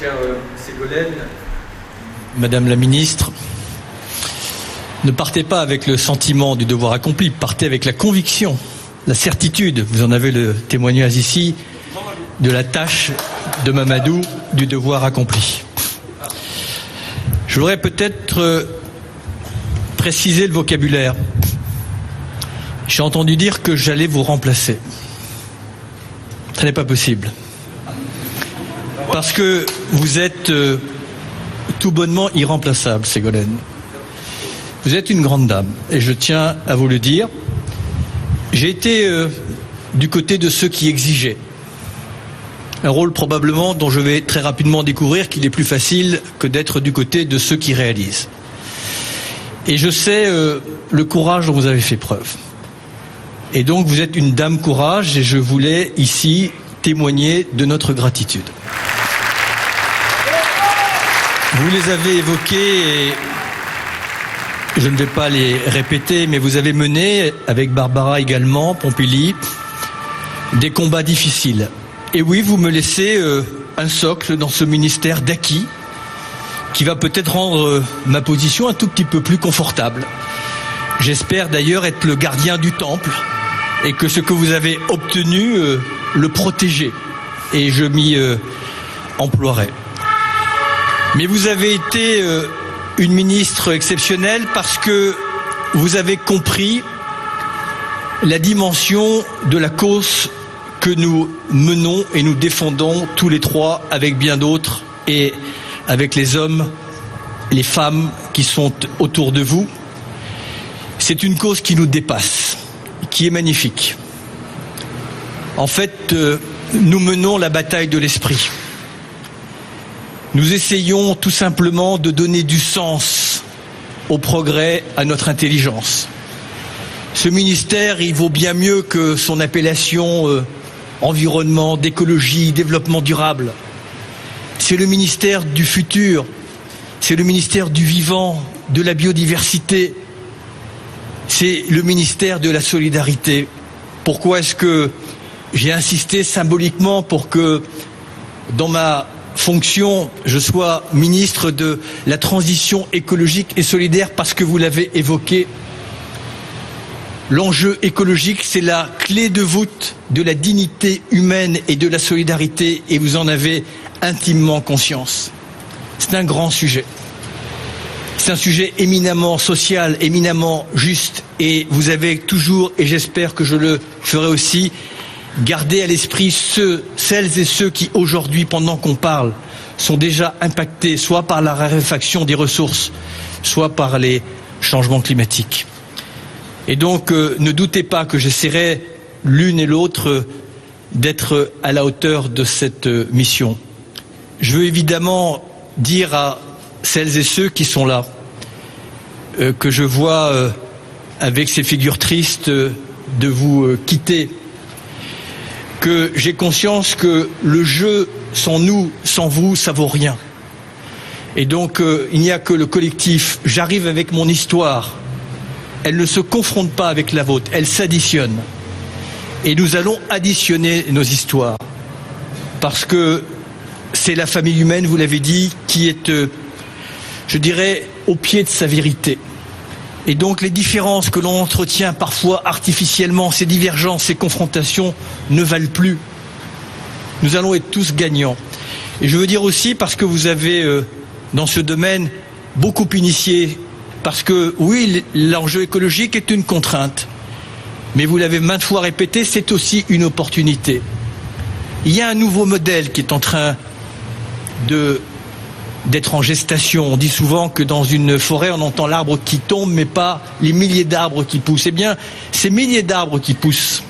chère Ségolène, Madame la Ministre, ne partez pas avec le sentiment du devoir accompli, partez avec la conviction, la certitude, vous en avez le témoignage ici, de la tâche de Mamadou, du devoir accompli. Je voudrais peut-être préciser le vocabulaire. J'ai entendu dire que j'allais vous remplacer. Ce n'est pas possible. Parce que vous êtes tout bonnement irremplaçable, Ségolène. Vous êtes une grande dame, et je tiens à vous le dire. J'ai été du côté de ceux qui exigeaient. Un rôle probablement dont je vais très rapidement découvrir qu'il est plus facile que d'être du côté de ceux qui réalisent. Et je sais le courage dont vous avez fait preuve. Et donc vous êtes une dame courage, et je voulais ici témoigner de notre gratitude. Vous les avez évoqués, et je ne vais pas les répéter, mais vous avez mené, avec Barbara également, Pompili, des combats difficiles. Et oui, vous me laissez un socle dans ce ministère d'acquis qui va peut-être rendre ma position un tout petit peu plus confortable. J'espère d'ailleurs être le gardien du temple et que ce que vous avez obtenu, le protéger. Et je m'y emploierai. Mais vous avez été une ministre exceptionnelle parce que vous avez compris la dimension de la cause que nous menons et nous défendons tous les trois avec bien d'autres et avec les hommes, les femmes qui sont autour de vous. C'est une cause qui nous dépasse, qui est magnifique. En fait, nous menons la bataille de l'esprit. Nous essayons tout simplement de donner du sens au progrès, à notre intelligence. Ce ministère, il vaut bien mieux que son appellation environnement, d'écologie, développement durable. C'est le ministère du futur, c'est le ministère du vivant, de la biodiversité, c'est le ministère de la solidarité. Pourquoi est-ce que j'ai insisté symboliquement pour que dans ma fonction, je sois ministre de la transition écologique et solidaire? Parce que vous l'avez évoqué, l'enjeu écologique, c'est la clé de voûte de la dignité humaine et de la solidarité, et vous en avez intimement conscience. C'est un grand sujet. C'est un sujet éminemment social, éminemment juste, et vous avez toujours, et j'espère que je le ferai aussi, gardé à l'esprit celles et ceux qui aujourd'hui, pendant qu'on parle, sont déjà impactés soit par la raréfaction des ressources, soit par les changements climatiques. Et donc, ne doutez pas que j'essaierai l'une et l'autre d'être à la hauteur de cette mission. Je veux évidemment dire à celles et ceux qui sont là, que je vois avec ces figures tristes de vous quitter, que j'ai conscience que le jeu sans nous, sans vous, ça vaut rien. Et donc, il n'y a que le collectif. J'arrive avec mon histoire. Elle ne se confronte pas avec la vôtre, elle s'additionne. Et nous allons additionner nos histoires. Parce que c'est la famille humaine, vous l'avez dit, qui est, je dirais, au pied de sa vérité. Et donc les différences que l'on entretient parfois artificiellement, ces divergences, ces confrontations ne valent plus. Nous allons être tous gagnants. Et je veux dire aussi, parce que vous avez, dans ce domaine, beaucoup initié. Parce que, oui, l'enjeu écologique est une contrainte. Mais vous l'avez maintes fois répété, c'est aussi une opportunité. Il y a un nouveau modèle qui est en train d'être en gestation. On dit souvent que dans une forêt, on entend l'arbre qui tombe, mais pas les milliers d'arbres qui poussent. Eh bien, ces milliers d'arbres qui poussent,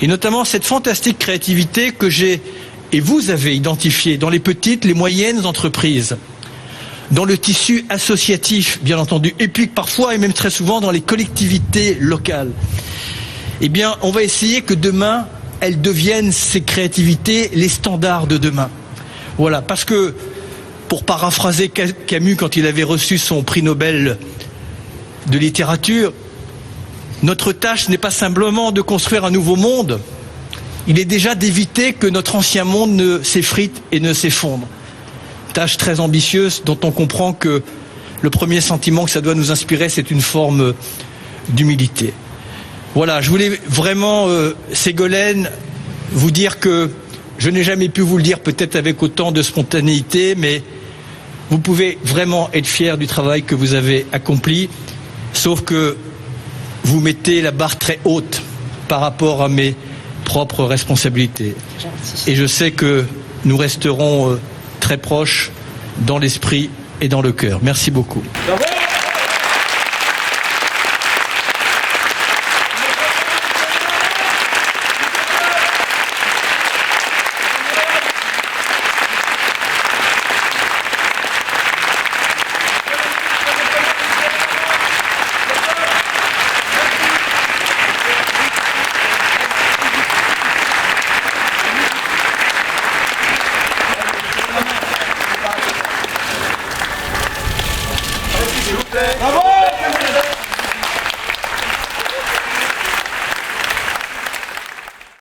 et notamment cette fantastique créativité que j'ai, et vous avez identifiée dans les petites, les moyennes entreprises, dans le tissu associatif, bien entendu, et puis parfois, et même très souvent, dans les collectivités locales. Eh bien, on va essayer que demain, elles deviennent, ces créativités, les standards de demain. Voilà, parce que, pour paraphraser Camus quand il avait reçu son prix Nobel de littérature, notre tâche n'est pas simplement de construire un nouveau monde, il est déjà d'éviter que notre ancien monde ne s'effrite et ne s'effondre. tâche très ambitieuse dont on comprend que le premier sentiment que ça doit nous inspirer, c'est une forme d'humilité. Voilà, je voulais vraiment, Ségolène, vous dire que je n'ai jamais pu vous le dire peut-être avec autant de spontanéité, mais vous pouvez vraiment être fiers du travail que vous avez accompli, sauf que vous mettez la barre très haute par rapport à mes propres responsabilités. Et je sais que nous resterons très proches dans l'esprit et dans le cœur. Merci beaucoup. Bravo. Bravo!